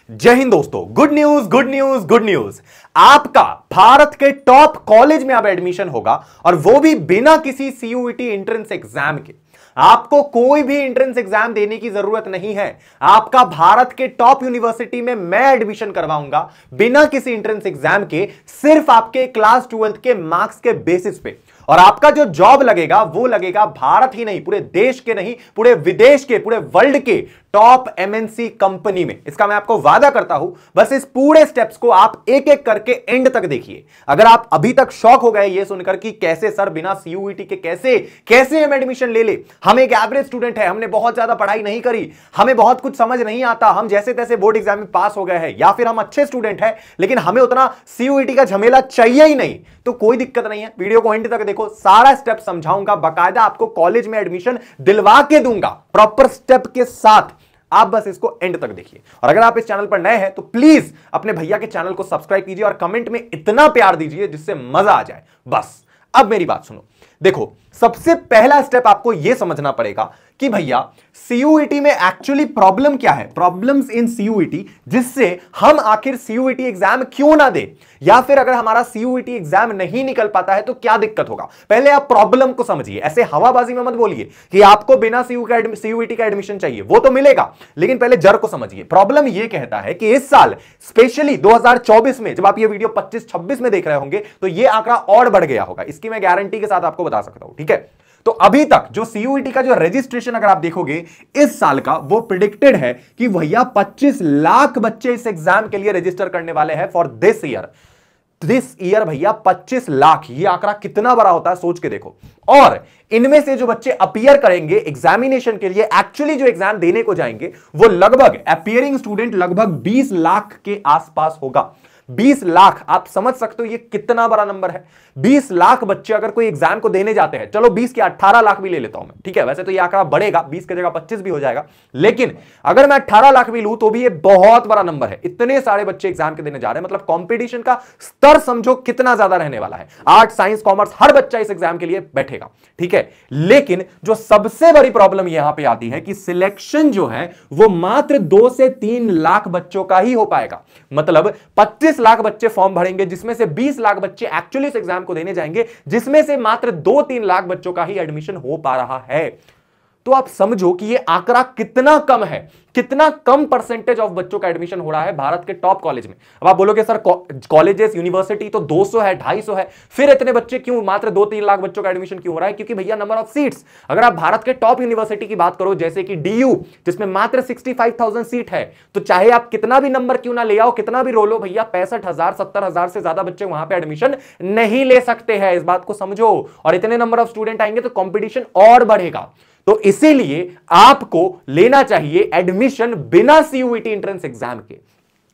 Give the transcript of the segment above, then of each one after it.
जय हिंद दोस्तों। Good news good news good news. आपका भारत के टॉप कॉलेज में अब एडमिशन होगा और वो भी बिना किसी सीयूईटी एंट्रेंस एग्जाम के। आपको कोई भी एंट्रेंस एग्जाम देने की जरूरत नहीं है। आपका भारत के टॉप यूनिवर्सिटी में मैं एडमिशन करवाऊंगा बिना किसी एंट्रेंस एग्जाम के, सिर्फ आपके क्लास 12th के मार्क्स के बेसिस पे। और आपका जो जॉब लगेगा वो लगेगा भारत ही नहीं, पूरे देश के नहीं, पूरे विदेश के, पूरे वर्ल्ड के टॉप एमएनसी कंपनी में। इसका मैं आपको वादा करता हूं। बस इस पूरे स्टेप्स को आप एक एक करके एंड तक देखिए। अगर आप अभी तक शॉक हो गए ये सुनकर कि कैसे सर बिना सीयूईटी के कैसे हम एडमिशन ले ले, हम एक एवरेज स्टूडेंट है, हमने बहुत ज्यादा पढ़ाई नहीं करी, हमें बहुत कुछ समझ नहीं आता, हम जैसे तैसे बोर्ड एग्जाम में पास हो गए हैं, या फिर हम अच्छे स्टूडेंट हैं लेकिन हमें उतना सीयूईटी का झमेला चाहिए ही नहीं, तो कोई दिक्कत नहीं है। वीडियो को एंड तक देखो, सारा स्टेप समझाऊंगा, बाकायदा आपको कॉलेज में एडमिशन दिलवा के दूंगा प्रॉपर स्टेप के साथ। आप बस इसको एंड तक देखिए। और अगर आप इस चैनल पर नए हैं तो प्लीज अपने भैया के चैनल को सब्सक्राइब कीजिए और कमेंट में इतना प्यार दीजिए जिससे मजा आ जाए। बस अब मेरी बात सुनो। देखो, सबसे पहला स्टेप आपको यह समझना पड़ेगा कि भैया सीयूईटी में एक्चुअली प्रॉब्लम क्या है, प्रॉब्लम्स इन सीयूईटी, जिससे हम आखिर सीयूईटी एग्जाम क्यों ना दे, या फिर अगर हमारा सीयूईटी एग्जाम नहीं निकल पाता है तो क्या दिक्कत होगा। पहले आप प्रॉब्लम को समझिए। ऐसे हवाबाजी में मत बोलिए कि आपको बिना सीयूईटी का एडमिशन चाहिए, वो तो मिलेगा, लेकिन पहले जड़ को समझिए। प्रॉब्लम यह कहता है कि इस साल स्पेशली 2024 में, जब आप ये वीडियो 25-26 में देख रहे होंगे तो यह आंकड़ा और बढ़ गया होगा, इसकी मैं गारंटी के साथ आपको बता सकता हूं। ठीक है, तो अभी तक जो सीयूईटी का जो रजिस्ट्रेशन अगर आप देखोगे इस साल का, वो प्रिडिक्टेड है कि भैया 25 लाख बच्चे इस एग्जाम के लिए रजिस्टर करने वाले हैं फॉर दिस ईयर भैया 25 लाख। ये आंकड़ा कितना बड़ा होता है सोच के देखो। और इनमें से जो बच्चे अपीयर करेंगे एग्जामिनेशन के लिए, एक्चुअली जो एग्जाम देने को जाएंगे, वो लगभग अपीयरिंग स्टूडेंट लगभग 20 लाख के आसपास होगा। 20 लाख, आप समझ सकते हो ये कितना बड़ा नंबर है। 20 लाख बच्चे अगर कोई एग्जाम को देने जाते हैं, चलो 20 के 18 लाख भी ले लेता हूं मैं, ठीक है, वैसे तो ये आंकड़ा बढ़ेगा, 20 की जगह 25 भी हो जाएगा, लेकिन अगर मैं 18 लाख भी लूं तो भी ये बहुत बड़ा नंबर है। इतने सारे बच्चे एग्जाम के देने जा रहे हैं, मतलब कंपटीशन का स्तर समझो कितना ज्यादा रहने वाला है। आर्ट, साइंस, कॉमर्स, हर बच्चा इस एग्जाम के लिए बैठेगा, ठीक है। लेकिन जो सबसे बड़ी प्रॉब्लम यहां पर आती है कि सिलेक्शन जो है वो मात्र 2 से 3 लाख बच्चों का ही हो पाएगा। मतलब 25 लाख बच्चे फॉर्म भरेंगे, जिसमें से 20 लाख बच्चे एक्चुअली इस एग्जाम को देने जाएंगे, जिसमें से मात्र 2-3 लाख बच्चों का ही एडमिशन हो पा रहा है। तो आप समझो कि यह आंकड़ा कितना कम है, कितना कम परसेंटेज ऑफ बच्चों का एडमिशन हो रहा है भारत के टॉप कॉलेज में। अब आप बोलोगे सर कॉलेजेस, यूनिवर्सिटी तो 200 है, 250 है, फिर इतने बच्चे क्यों, मात्र 2-3 लाख बच्चों का एडमिशन क्यों हो रहा है? क्योंकि भैया नंबर ऑफ सीट्स, अगर आप भारत के टॉप यूनिवर्सिटी की बात करो जैसे कि डीयू, जिसमें मात्र 65,000 सीट है, तो चाहे आप कितना भी नंबर क्यों ना ले आओ, कितना भी रोलो, भैया 65,000 70,000 से ज्यादा बच्चे वहां पर एडमिशन नहीं ले सकते हैं। इस बात को समझो। और इतने नंबर ऑफ स्टूडेंट आएंगे तो कॉम्पिटिशन और बढ़ेगा। तो इसीलिए आपको लेना चाहिए एडमिशन बिना सीयूईटी एंट्रेंस एग्जाम के।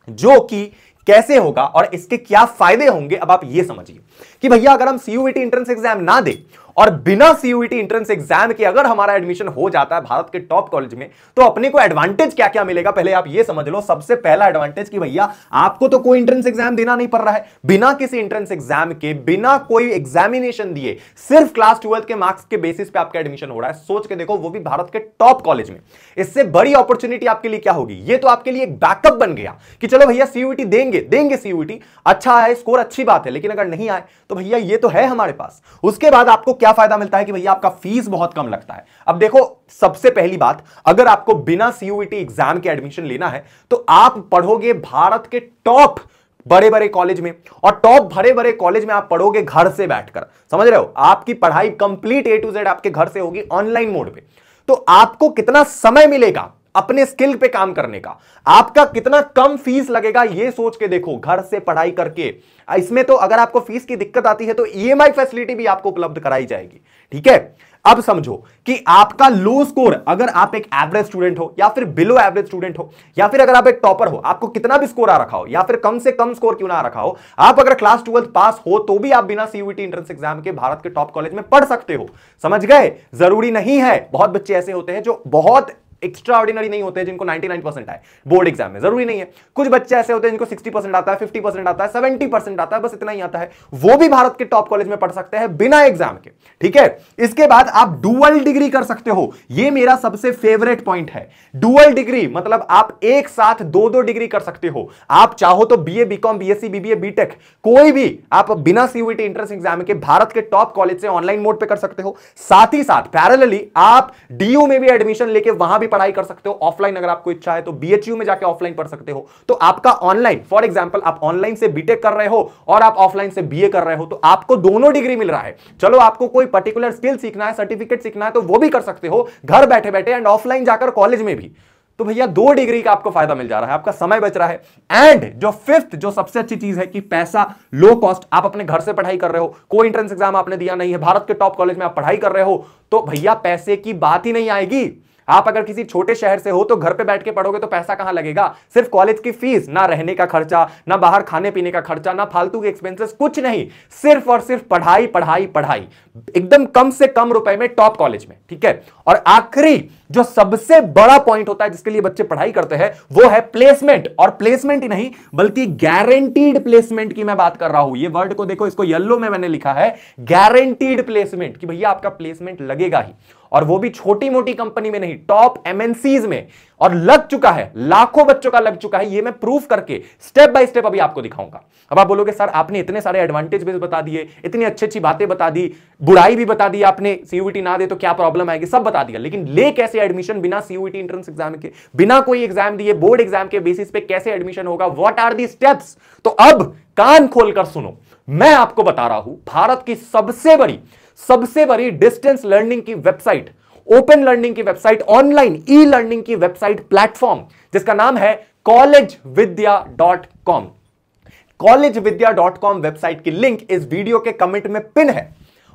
जो कि कैसे होगा और इसके क्या फायदे होंगे, अब आप ये समझिए कि भैया अगर हम सीयूईटी एंट्रेंस एग्जाम ना दे और बिना सीयूईटी एंट्रेंस एग्जाम के अगर हमारा एडमिशन हो जाता है भारत के टॉप कॉलेज में, तो अपने को एडवांटेज क्या क्या मिलेगा पहले आप ये समझ लो। सबसे पहला एडवांटेज कि भैया आपको तो कोई एंट्रेंस एग्जाम देना नहीं पड़ रहा है। बिना किसी एंट्रेंस एग्जाम के, बिना कोई एग्जामिनेशन दिए, सिर्फ क्लास 12th के मार्क्स के बेसिस पे आपका एडमिशन हो रहा है। सोच के देखो, वो भी भारत के टॉप कॉलेज में। इससे बड़ी अपॉर्चुनिटी आपके लिए क्या होगी? ये तो आपके लिए एक बैकअप बन गया कि चलो भैया सीयूईटी देंगे सीयूईटी, अच्छा है, स्कोर अच्छी बात है, लेकिन अगर नहीं आए तो भैया ये तो है हमारे पास। उसके बाद आपको क्या फायदा मिलता है कि भैया आपका फीस बहुत कम लगता है। अब देखो, सबसे पहली बात, अगर आपको बिना सीयूईटी एग्जाम के एडमिशन लेना है तो आप पढ़ोगे भारत के टॉप बड़े बड़े कॉलेज में, और टॉप बड़े बड़े कॉलेज में आप पढ़ोगे घर से बैठकर। समझ रहे हो? आपकी पढ़ाई कंप्लीट A to Z आपके घर से होगी, ऑनलाइन मोड पे। तो आपको कितना समय मिलेगा अपने स्किल पे काम करने का, आपका कितना कम फीस लगेगा, ये सोच के देखो, घर से पढ़ाई करके। इसमें तो अगर आपको फीस की दिक्कत आती है तो ईएमआई फैसिलिटी भी आपको उपलब्ध कराई जाएगी। ठीक है, अब समझो कि आपका लो स्कोर, अगर आप एक एवरेज स्टूडेंट हो या फिर बिलो एवरेज स्टूडेंट हो, या फिर अगर आप एक टॉपर हो, आपको कितना भी स्कोर आ रखा हो, या फिर कम से कम स्कोर क्यों ना आ रखा हो, आप अगर क्लास 12th पास हो तो भी आप बिना सीयूईटी एंट्रेंस एग्जाम के भारत के टॉप कॉलेज में पढ़ सकते हो। समझ गए? जरूरी नहीं है। बहुत बच्चे ऐसे होते हैं जो बहुत एक्स्ट्रा ऑर्डिनरी नहीं होते जिनको 99% आए बोर्ड एग्जाम में, जरूरी नहीं है। कुछ बच्चे ऐसे होते हैं जिनको 60% आता है, 50% आता है, 70% आता है, बस इतना ही आता है, वो भी भारत के टॉप कॉलेज में पढ़ सकते हैं बिना एग्जाम के, ठीक है। इसके बाद आप डुअल डिग्री कर सकते हो, ये मेरा सबसे फेवरेट पॉइंट है। डुअल डिग्री मतलब आप एक साथ दो डिग्री कर सकते हो। आप चाहो तो BA, BCom, BSc, BBA, BTech, कोई भी आप बिना सीयूईटी एंट्रेंस एग्जाम के भारत के टॉप कॉलेज से ऑनलाइन मोड पे कर सकते हो। साथ ही साथ पैरेलली आप डीयू में भी एडमिशन लेके वहां भी पढ़ाई कर सकते हो। ऑफलाइन अगर आपको इच्छा है तो बीएचयू में जाके ऑफलाइन पढ़ सकते हो। तो आपका ऑनलाइन, फॉर एग्जांपल आप ऑनलाइन से बीटेक कर रहे हो और आप ऑफलाइन से बीए कर रहे हो, तो आपको दोनों डिग्री मिल रहा है। चलो आपको कोई पर्टिकुलर स्किल सीखना है, सर्टिफिकेट सीखना है, तो वो भी कर सकते हो घर बैठे बैठे एंड ऑफलाइन जाकर कॉलेज में भी। तो भैया 2 डिग्री का आपको फायदा मिल जा रहा है, आपका समय बच रहा है। एंड जो फिफ्थ, जो सबसे अच्छी चीज है कि पैसा लो कॉस्ट, आप अपने घर से पढ़ाई कर रहे हो, कोई एंट्रेंस एग्जाम आपने दिया नहीं है, भारत के टॉप कॉलेज में आप पढ़ाई कर रहे हो, तो भैया पैसे की बात ही नहीं आएगी। आप अगर किसी छोटे शहर से हो तो घर पे बैठ के पढ़ोगे तो पैसा कहां लगेगा? सिर्फ कॉलेज की फीस, ना रहने का खर्चा, ना बाहर खाने पीने का खर्चा, ना फालतू के एक्सपेंसेस, कुछ नहीं, सिर्फ और सिर्फ पढ़ाई पढ़ाई पढ़ाई, एकदम कम से कम रुपए में टॉप कॉलेज में, ठीक है। और आखिरी जो सबसे बड़ा पॉइंट होता है जिसके लिए बच्चे पढ़ाई करते हैं, वो है प्लेसमेंट। और प्लेसमेंट ही नहीं बल्कि गारंटीड प्लेसमेंट की मैं बात कर रहा हूं। ये वर्ड को देखो, इसको येलो में मैंने लिखा है, गारंटीड प्लेसमेंट, कि भैया आपका प्लेसमेंट लगेगा ही, और वो भी छोटी मोटी कंपनी में नहीं, टॉप एमएनसीज में। और लग चुका है, लाखों बच्चों का लग चुका है, ये मैं प्रूफ करके स्टेप बाय स्टेप अभी आपको दिखाऊंगा। अब आप बोलोगे सर आपने इतने सारे एडवांटेज बता दिए, इतनी अच्छी अच्छी बातें बता दी, बुराई भी बता दी आपने, सीयूईटी ना दे तो क्या प्रॉब्लम आएगी, सब बता दिया, लेकिन ले कैसे एडमिशन बिना सीयूईटी एंट्रेंस एग्जाम के, बिना कोई एग्जाम दिए, बोर्ड एग्जाम के बेसिस पे कैसे एडमिशन होगा, व्हाट आर दी स्टेप्स? तो अब कान खोलकर सुनो, मैं आपको बता रहा हूं भारत की सबसे बड़ी डिस्टेंस लर्निंग की वेबसाइट, ओपन लर्निंग की वेबसाइट, ऑनलाइन ई लर्निंग की वेबसाइट, प्लेटफॉर्म, जिसका नाम है collegevidya.com। collegevidya.com वेबसाइट की लिंक इस वीडियो के कमेंट में पिन है।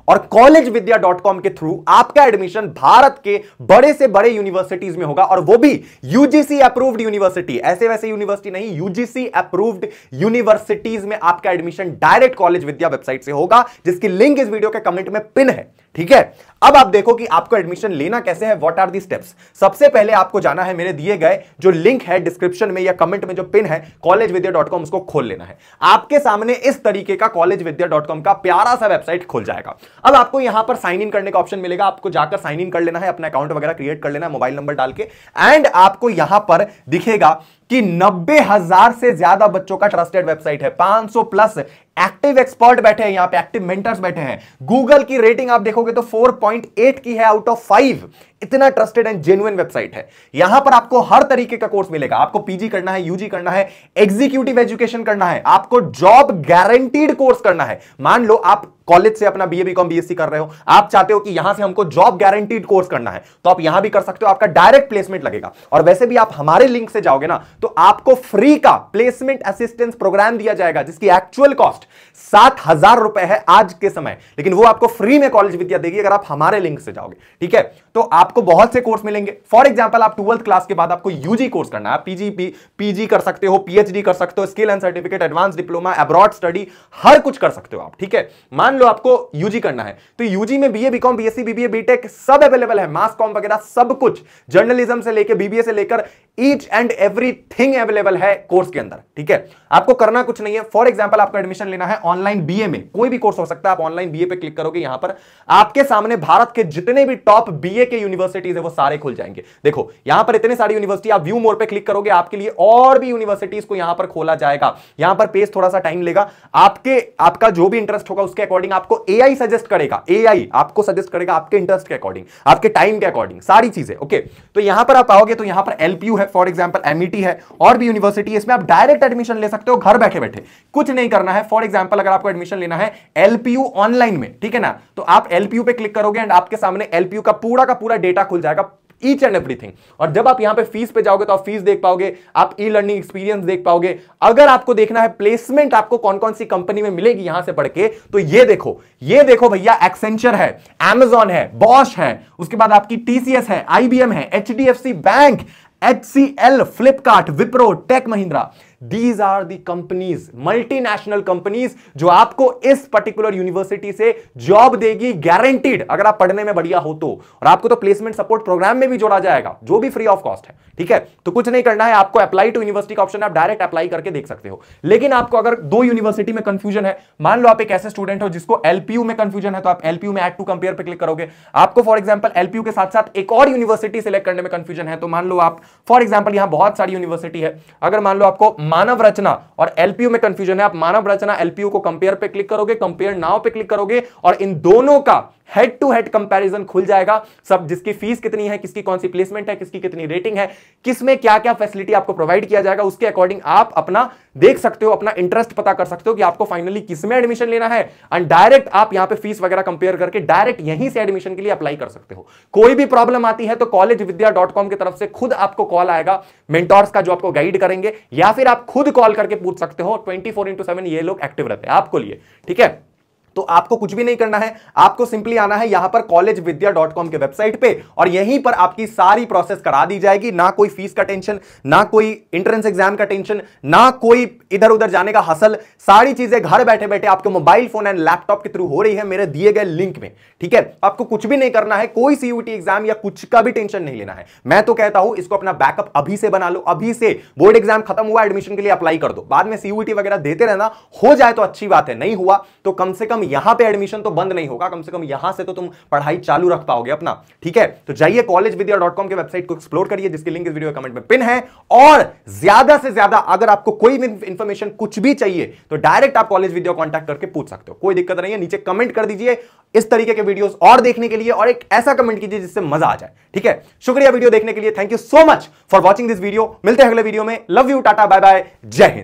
और collegevidya.com के थ्रू आपका एडमिशन भारत के बड़े से बड़े यूनिवर्सिटीज में होगा, और वो भी यूजीसी अप्रूव्ड यूनिवर्सिटी, ऐसे वैसे यूनिवर्सिटी नहीं, यूजीसी अप्रूव्ड यूनिवर्सिटीज में आपका एडमिशन डायरेक्ट कॉलेज विद्या वेबसाइट से होगा, जिसकी लिंक इस वीडियो के कमेंट में पिन है, ठीक है। अब आप देखो कि आपको एडमिशन लेना कैसे है, व्हाट आर दी स्टेप्स। सबसे पहले आपको जाना है, मेरे दिए गए जो लिंक है डिस्क्रिप्शन में या कमेंट में जो पिन है, collegevidya.com, उसको खोल लेना है। आपके सामने इस तरीके का collegevidya.com का प्यारा सा वेबसाइट खुल जाएगा। अब आपको यहां पर साइन इन करने का ऑप्शन मिलेगा, आपको जाकर साइन इन कर लेना है, अपना अकाउंट वगैरह क्रिएट कर लेना है मोबाइल नंबर डाल के, एंड आपको यहां पर दिखेगा कि 90,000 से ज्यादा बच्चों का ट्रस्टेड वेबसाइट है, 500 प्लस एक्टिव एक्सपर्ट बैठे हैं यहां पे, एक्टिव मेंटर्स बैठे हैं। गूगल की रेटिंग आप देखोगे तो 4.8 की है आउट ऑफ 5। इतना ट्रस्टेड एंड जेन्युइन वेबसाइट है। यहां पर आपको हर तरीके का कोर्स मिलेगा। आपको पीजी करना है, यूजी करना है, एग्जीक्यूटिव एजुकेशन करना है, आपको जॉब गारंटीड कोर्स करना है। मान लो आप कॉलेज से अपना बीए, बीकॉम, बीएससी कर रहे हो, आप चाहते हो कि यहां से हमको जॉब गारंटीड कोर्स करना है, तो आप यहां भी कर सकते हो, आपका डायरेक्ट प्लेसमेंट लगेगा। और वैसे भी आप हमारे लिंक से जाओगे ना, तो आपको फ्री का प्लेसमेंट असिस्टेंस प्रोग्राम दिया जाएगा, जिसकी एक्चुअल कॉस्ट 7,000 रुपए है आज के समय, लेकिन वो आपको फ्री में कॉलेज विद्या देगी अगर आप हमारे लिंक से जाओगे, ठीक है। तो आपको बहुत से कोर्स मिलेंगे। फॉर एग्जांपल आप 12th क्लास के बाद आपको यूजी कोर्स करना है, पीजी कर सकते हो, पीएचडी कर सकते हो, skill and certificate, advance diploma, abroad study, हर कुछ कर सकते हो आप, ठीक है। मान लो आपको यूजी करना है, तो यूजी में BA, BCom, BSc, BBA, BTech सब अवेलेबल है, मास कॉम वगैरह सब कुछ, जर्नलिज्म से लेकर बीबीए से लेकर ईच एंड एवरीथिंग अवेलेबल है कोर्स के अंदर, ठीक है। आपको करना कुछ नहीं है। फॉर एग्जांपल आपको एडमिशन लेना है ऑनलाइन बीए में, कोई भी कोर्स हो सकता है, आप ऑनलाइन बीए पे क्लिक करोगे, यहां पर आपके सामने भारत के जितने भी टॉप बीए के यूनिवर्सिटीज है वो सारे खुल जाएंगे। देखो यहां पर इतने सारी यूनिवर्सिटी, आप व्यू मोर पे क्लिक करोगे, आपके लिए और भी यूनिवर्सिटीज को यहां पर खोला जाएगा। यहां पर पेज थोड़ा सा टाइम लेगा, आपका जो भी इंटरेस्ट होगा उसके अकॉर्डिंग आपको एआई सजेस्ट करेगा, एआई आपको सजेस्ट करेगा आपके इंटरेस्ट के अकॉर्डिंग, आपके टाइम के अकॉर्डिंग, सारी चीजें, ओके। तो यहां पर आप आओगे तो यहां पर एलपीयू है, फॉर एग्जांपल एमईटी है, और भी यूनिवर्सिटी है, इसमें आप डायरेक्ट एडमिशन ले सकते हो घर बैठे बैठे, कुछ नहीं करना है। फॉर एग्जांपल अगर आपको एडमिशन लेना है एलपीयू ऑनलाइन में, ठीक है ना, तो आप एलपीयू पे क्लिक करोगे एंड आपके सामने एलपीयू का पूरा डेटा खुल जाएगा, ईच एंड एवरीथिंग। और जब आप यहां पे फीस पे जाओगे तो आप फीस देख पाओगे, आप ई लर्निंग एक्सपीरियंस देख पाओगे। अगर आपको देखना है प्लेसमेंट आपको कौन कौन सी कंपनी में मिलेगी यहां से पढ़ के, तो ये देखो भैया, एक्सेंचर है, Amazon है, बॉश है, उसके बाद आपकी टीसीएस है, आईबीएम है, HDFC bank, HCL, Flipkart, Wipro, Tech Mahindra, these are the companies, multinational companies जो आपको इस पर्टिकुलर यूनिवर्सिटी से जॉब देगी गारंटीड, अगर आप पढ़ने में बढ़िया हो तो। और आपको तो प्लेसमेंट सपोर्ट प्रोग्राम में भी जोड़ा जाएगा, जो भी फ्री ऑफ कॉस्ट है, ठीक है। तो कुछ नहीं करना है आपको, अप्लाई टू यूनिवर्सिटी का ऑप्शन है, आप डायरेक्ट अप्लाई करके देख सकते हो। लेकिन आपको अगर दो यूनिवर्सिटी में कंफ्यूजन है, मान लो आप एक ऐसे स्टूडेंट हो जिसको एलपीयू में कंफ्यूजन है, तो आप एलपीयू में ऐड टू कंपेयर पे क्लिक करोगे। आपको फॉर एग्जांपल एलपीयू के साथ साथ एक और यूनिवर्सिटी सिलेक्ट करने में कंफ्यूजन है, तो मान लो आप फॉर एग्जांपल यहां बहुत सारी यूनिवर्सिटी है, अगर मान लो आपको मानव रचना और एलपीयू में कंफ्यूजन है, आप मानव रचना एलपीयू को कंपेयर पे क्लिक करोगे, कंपेयर नाउ पे क्लिक करोगे और इन दोनों का हेड टू हेड कंपैरिजन खुल जाएगा। सब जिसकी फीस कितनी है, किसकी कौन सी प्लेसमेंट है, किसकी कितनी रेटिंग है, किसमें क्या क्या फैसिलिटी आपको प्रोवाइड किया जाएगा, उसके अकॉर्डिंग आप अपना देख सकते हो, अपना इंटरेस्ट पता कर सकते हो कि आपको फाइनली किसमें एडमिशन लेना है। एंड डायरेक्ट आप यहां पे फीस वगैरह कंपेयर करके डायरेक्ट यहीं से एडमिशन के लिए अप्लाई कर सकते हो। कोई भी प्रॉब्लम आती है तो collegevidya.com की तरफ से खुद आपको कॉल आएगा मेंटोर्स का, जो आपको गाइड करेंगे, या फिर आप खुद कॉल करके पूछ सकते हो। 24/7 ये लोग एक्टिव रहते हैं आपको लिए, ठीक है। तो आपको कुछ भी नहीं करना है, आपको सिंपली आना है यहां पर collegevidya.com के वेबसाइट पे और यहीं पर आपकी सारी प्रोसेस करा दी जाएगी। ना कोई फीस का टेंशन, ना कोई एंट्रेंस एग्जाम का टेंशन, ना कोई इधर उधर जाने का हसल, सारी चीजें घर बैठे बैठे आपके मोबाइल फोन एंड लैपटॉप के थ्रू हो रही है मेरे दिए गए लिंक में, ठीक है। आपको कुछ भी नहीं करना है, कोई सीयूटी एग्जाम या कुछ का भी टेंशन नहीं लेना है। मैं तो कहता हूं इसको अपना बैकअप अभी से बना लो, अभी से बोर्ड एग्जाम खत्म हुआ, एडमिशन के लिए अप्लाई कर दो, बाद में सीयूटी वगैरह देते रहना, हो जाए तो अच्छी बात है, नहीं हुआ तो कम से कम यहां पे एडमिशन तो बंद नहीं होगा, कम से कम यहां से तो तुम पढ़ाई चालू रख पाओगे अपना, ठीक है। तो जाइए collegevidya.com के वेबसाइट को एक्सप्लोर करिए, जिसकी लिंक इस वीडियो के कमेंट में पिन है। और ज्यादा से ज्यादा अगर आपको कोई भी इंफॉर्मेशन कुछ भी चाहिए तो डायरेक्ट आप कॉलेज विद्या कांटेक्ट करके पूछ सकते हो, कोई दिक्कत नहीं है। नीचे कमेंट कर दीजिए इस तरीके के वीडियोस और देखने के लिए, और एक ऐसा कमेंट कीजिए जिससे मजा आ जाए, ठीक है। शुक्रिया वीडियो देखने के लिए, thank you so much for watching this video. मिलते हैं अगले वीडियो में, love you, tata, bye bye, जय हिंद।